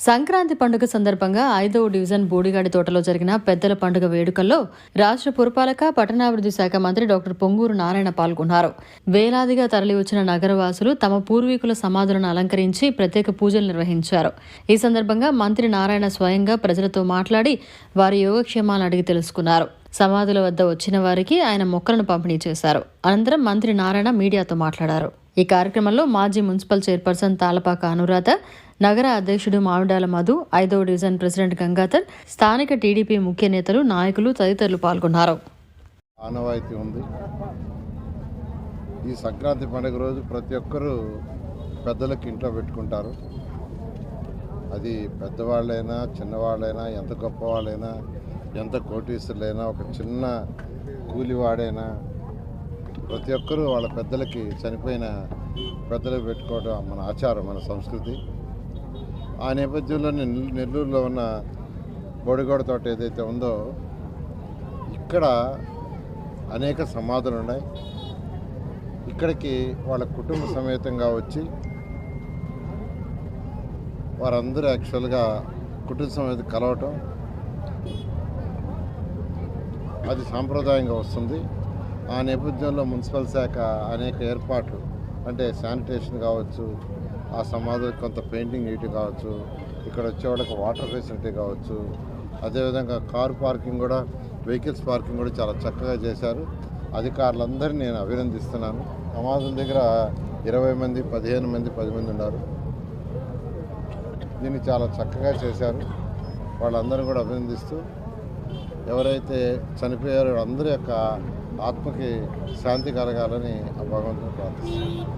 సంక్రాంతి పండుగ సందర్భంగా 5వ డివిజన్ బోడిగాడి తోటలో జరిగిన పెద్దల పండుగ వేడుకల్లో రాష్ట్ర పురపాలక పట్టణాభివృద్ధి శాఖ మంత్రి డాక్టర్ పొంగూరు నారాయణ పాల్గొన్నారు. వేలాదిగా తరలివచ్చిన నగరవాసులు తమ పూర్వీకుల సమాధులను అలంకరించి ప్రత్యేక పూజలు నిర్వహించారు. ఈ సందర్భంగా మంత్రి నారాయణ స్వయంగా ప్రజలతో మాట్లాడి వారి యోగక్షేమాలను అడిగి తెలుసుకున్నారు. సమాధుల వద్ద వచ్చిన వారికి ఆయన మొక్కలను పంపిణీ చేశారు. అనంతరం మంత్రి నారాయణ మీడియాతో మాట్లాడారు. ఈ కార్యక్రమంలో మాజీ మున్సిపల్ చైర్పర్సన్ తాళపాక అనురాధ, నగర అధ్యక్షుడు మామిడాల మధు, 5వ డివిజన్ ప్రెసిడెంట్ గంగాధర్, స్థానిక టీడీపీ ముఖ్య నేతలు, నాయకులు తదితరులు పాల్గొన్నారు. ఆనవాయితీ ఉంది. ఈ సంక్రాంతి పండుగ రోజు ప్రతి ఒక్కరూ పెద్దలకు ఇంట్లో పెట్టుకుంటారు. అది పెద్దవాళ్ళైనా చిన్నవాళ్ళైనా, ఎంత గొప్పవాళ్ళైనా, ఎంత కోటీశ్వరులైనా, ఒక చిన్న కూలివాడైనా ప్రతి ఒక్కరూ వాళ్ళ పెద్దలకి, చనిపోయిన పెద్దలకు పెట్టుకోవడం మన ఆచారం, మన సంస్కృతి. ఆ నేపథ్యంలో నెల్లూరులో ఉన్న బోడిగోడ తోట ఏదైతే ఉందో ఇక్కడ అనేక సమాధులు ఉన్నాయి. ఇక్కడికి వాళ్ళ కుటుంబ సమేతంగా వచ్చి వారందరూ యాక్చువల్గా కుటుంబ సమేత కలవటం అది సాంప్రదాయంగా వస్తుంది. ఆ నేపథ్యంలో మున్సిపల్ శాఖ అనేక ఏర్పాట్లు, అంటే శానిటేషన్ కావచ్చు, ఆ సమాధులకు కొంత పెయింటింగ్ వేయటం కావచ్చు, ఇక్కడ వచ్చేవాళ్ళకి వాటర్ ఫెసిలిటీ కావచ్చు, అదేవిధంగా కార్ పార్కింగ్ కూడా, వెహికల్స్ పార్కింగ్ కూడా చాలా చక్కగా చేశారు. అధికారులందరినీ నేను అభినందిస్తున్నాను. సమాధుల దగ్గర 20 మంది, 15 మంది, 10 మంది ఉన్నారు. దీన్ని చాలా చక్కగా చేశారు. వాళ్ళందరూ కూడా అభినందిస్తూ, ఎవరైతే చనిపోయారో అందరి యొక్క ఆత్మకి శాంతి కలగాలని ఆ భగవంతుని ప్రార్థిస్తున్నాను.